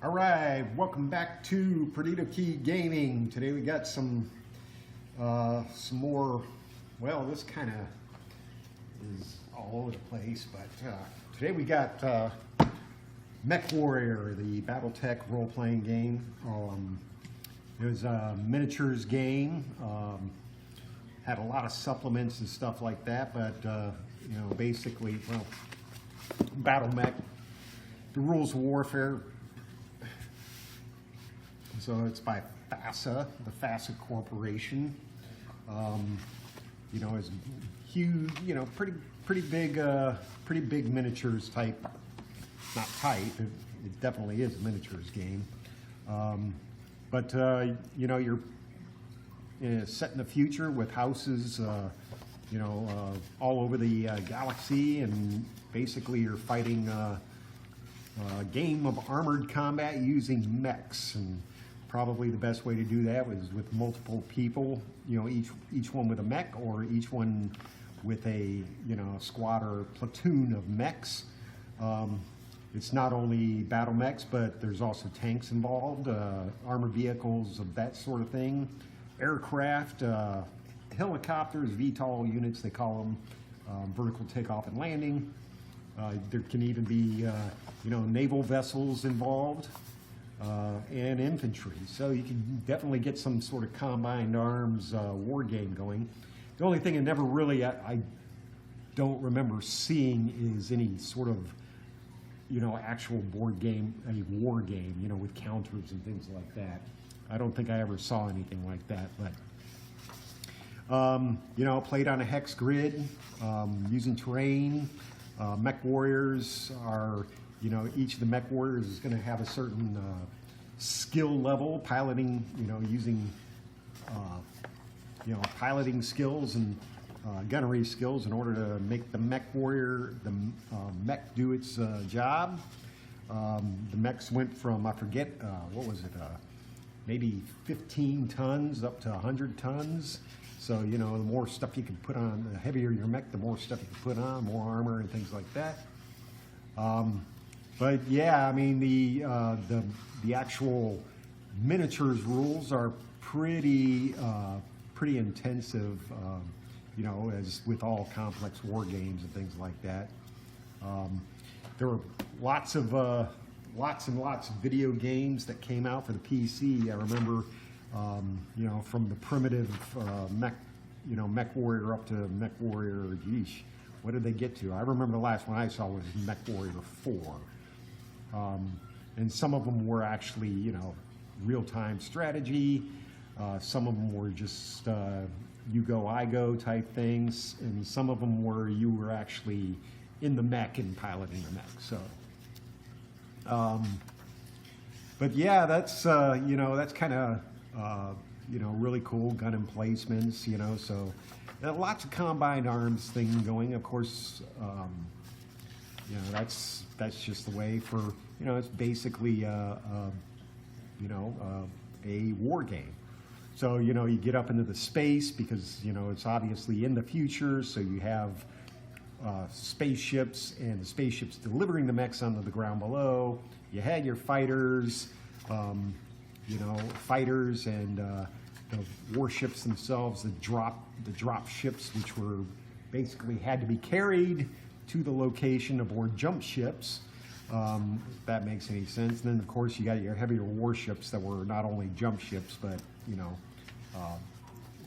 All right, welcome back to Perdido Key Gaming. Today we got some more. Well, this kind of is all over the place, but today we got Mechwarrior, the BattleTech role-playing game. It was a miniatures game. Had a lot of supplements and stuff like that, but you know, basically, well, battle mech, the rules of warfare. So it's by FASA, the FASA Corporation. You know, it's huge. You know, pretty big miniatures type. Not type. It definitely is a miniatures game. But you know, you're set in the future with houses. You know, all over the galaxy, and basically you're fighting a game of armored combat using mechs. And probably the best way to do that was with multiple people, you know, each one with a mech, or each one with a, you know, squad or platoon of mechs. It's not only battle mechs, but there's also tanks involved, armored vehicles of that sort of thing, aircraft, helicopters, VTOL units they call them, vertical takeoff and landing. There can even be, you know, naval vessels involved. And infantry. So you can definitely get some sort of combined arms war game going. The only thing I never really, I don't remember seeing is any sort of, you know, actual board game, a war game, you know, with counters and things like that. I don't think I ever saw anything like that, but, you know, played on a hex grid, using terrain. Mechwarriors are, you know, each of the Mechwarriors is going to have a certain skill level, piloting, you know, using, you know, piloting skills and gunnery skills in order to make the Mechwarrior, the mech do its job. The mechs went from, I forget, what was it, maybe 15 tons up to 100 tons. So, you know, the more stuff you can put on, the heavier your mech, the more stuff you can put on, more armor and things like that. But yeah, I mean, the actual miniatures rules are pretty intensive, you know, as with all complex war games and things like that. There were lots and lots of video games that came out for the PC. I remember, you know, from the primitive mech, you know, Mechwarrior up to Mechwarrior. Geesh, what did they get to? I remember the last one I saw was Mechwarrior 4. And some of them were actually, you know, real-time strategy. Some of them were just you go, I go type things. And some of them were you were actually in the mech and piloting the mech. So, but yeah, that's, you know, that's kind of, you know, really cool gun emplacements, you know, so lots of combined arms thing going. Of course, you know, that's just the way for, you know, it's basically, you know, a war game. So, you know, you get up into the space because, you know, it's obviously in the future. So you have spaceships, and the spaceships delivering the mechs onto the ground below. You had your fighters, you know, fighters and the warships themselves, the drop ships, which were basically had to be carried to the location aboard jump ships, if that makes any sense. And then, of course, you got your heavier warships that were not only jump ships, but, you know,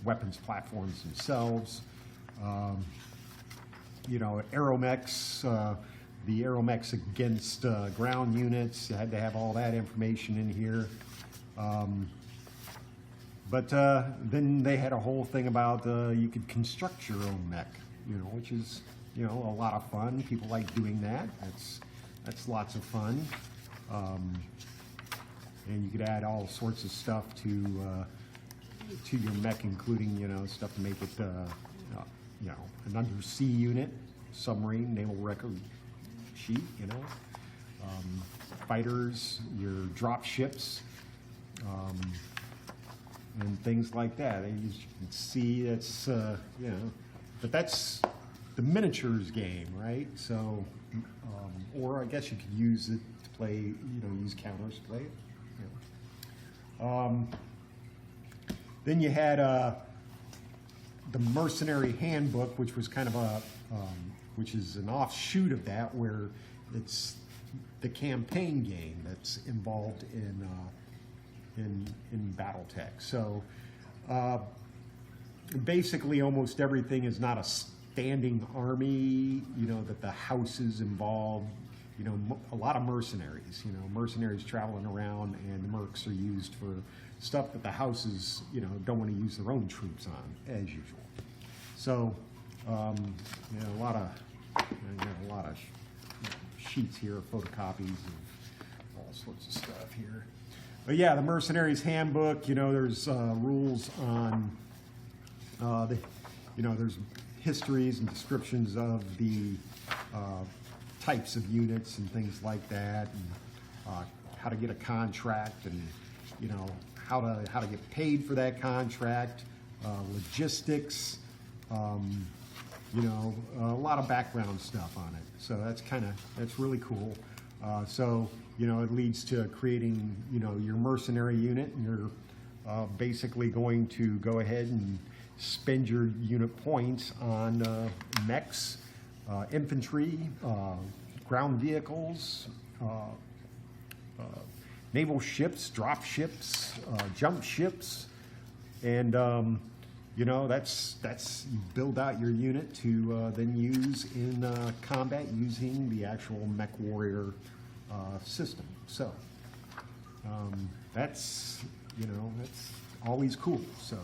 weapons platforms themselves. You know, aeromechs, the aeromechs against ground units. You had to have all that information in here. But then they had a whole thing about you could construct your own mech, you know, which is, you know, a lot of fun. People like doing that. That's lots of fun. And you could add all sorts of stuff to your mech, including, you know, stuff to make it, you know, an undersea unit, submarine, naval record sheet, you know, fighters, your drop ships, and things like that. And you can see that's, you know, but that's the miniatures game, right? So, or I guess you could use it to play, use counters to play it. Then you had the Mercenary Handbook, which was kind of which is an offshoot of that, where it's the campaign game that's involved in BattleTech. So basically, almost everything is not a standing army. That the house is involved. A lot of mercenaries. Mercenaries traveling around, and the mercs are used for stuff that the houses, don't want to use their own troops on, as usual. So, a lot of sheets here, photocopies of all sorts of stuff here. But yeah, the Mercenaries Handbook. There's rules on there's histories and descriptions of the types of units and things like that, and how to get a contract, and how to get paid for that contract, logistics, a lot of background stuff on it. So that's really cool. So it leads to creating your mercenary unit, and you're basically going to go ahead and spend your unit points on mechs, infantry, ground vehicles, naval ships, drop ships, jump ships, and that's you build out your unit to then use in combat using the actual Mechwarrior system. So that's always cool. So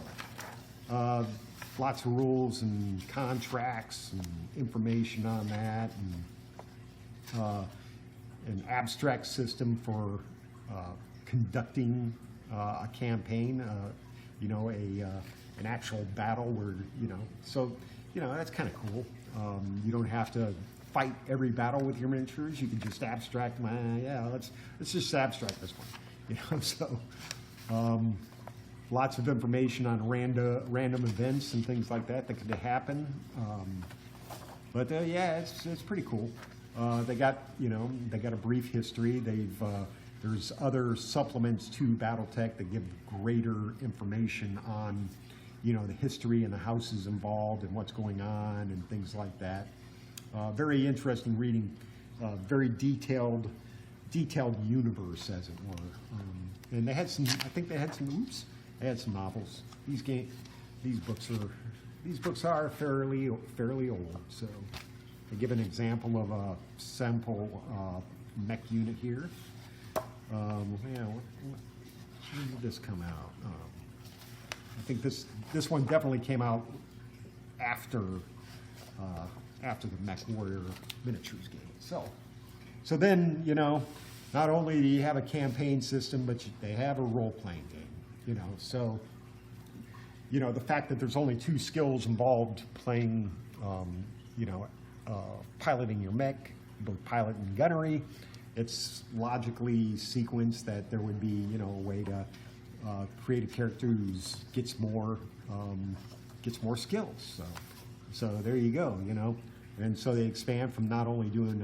lots of rules and contracts and information on that, and an abstract system for conducting a campaign, an actual battle where, so, that's kind of cool. You don't have to fight every battle with your miniatures. You can just abstract them. Let's just abstract this one, so lots of information on random events and things like that could happen. But it's pretty cool. They got a brief history. There's other supplements to BattleTech that give greater information on, the history and the houses involved and what's going on and things like that. Very interesting reading. Very detailed universe, as it were. And they had some. I think they had some. They had some novels. These books are fairly old. So they give an example of a sample mech unit here. When did this come out? I think this one definitely came out after the Mechwarrior miniatures game. So then not only do you have a campaign system, but they have a role-playing game. So the fact that there's only 2 skills involved playing, piloting your mech, both pilot and gunnery. It's logically sequenced that there would be, a way to create a character who gets more skills. So there you go, And so they expand from not only doing,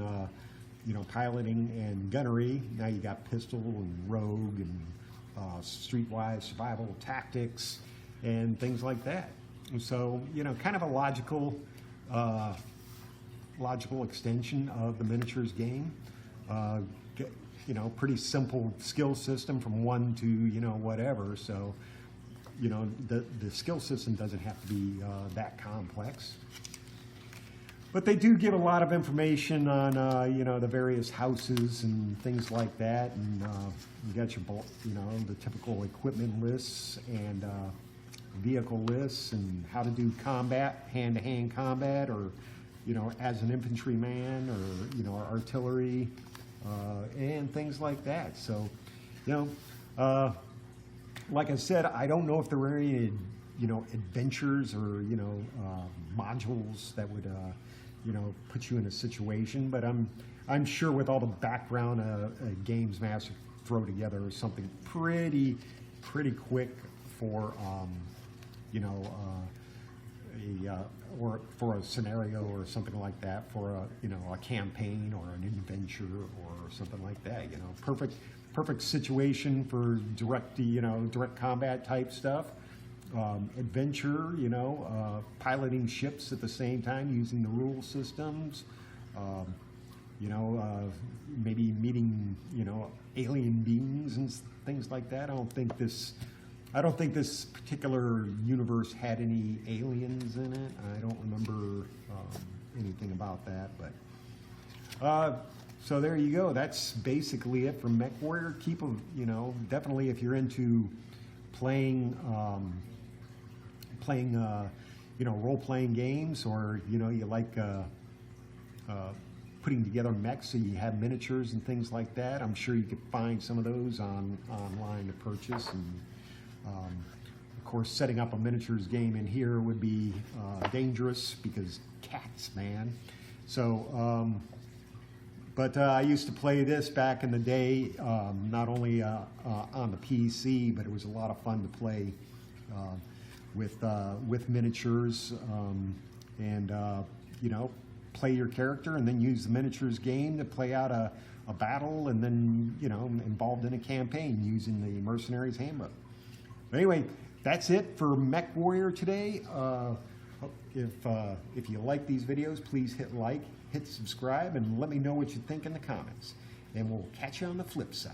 piloting and gunnery. Now you got pistol and rogue and streetwise survival tactics and things like that. And so, kind of a logical extension of the miniatures game. Pretty simple skill system from 1 to, whatever. So, the skill system doesn't have to be that complex. But they do give a lot of information on, the various houses and things like that. And you got your, the typical equipment lists and vehicle lists and how to do combat, hand-to-hand combat, or, as an infantryman or, artillery, and things like that. So, like I said, I don't know if there were any, adventures or, modules that would, put you in a situation, but I'm sure with all the background a games master throw together something pretty quick for, or for a scenario or something like that, for a, you know, a campaign or an adventure or something like that. You know, perfect situation for direct, you know, direct combat type stuff. Adventure, you know, piloting ships at the same time using the rule systems. You know, maybe meeting, you know, alien beings and things like that. I don't think this particular universe had any aliens in it. I don't remember anything about that, but so there you go. That's basically it for Mechwarrior. Keep them, you know, definitely if you're into playing, you know, role-playing games, or you know, you like putting together mechs, so you have miniatures and things like that. I'm sure you could find some of those online to purchase. And of course, setting up a miniatures game in here would be dangerous because cats, man. So, but I used to play this back in the day, not only on the PC, but it was a lot of fun to play with miniatures, and you know, play your character and then use the miniatures game to play out a battle, and then, you know, involved in a campaign using the Mercenaries Handbook. But anyway, that's it for Mechwarrior today. If you like these videos, please hit like, hit subscribe, and let me know what you think in the comments. And we'll catch you on the flip side.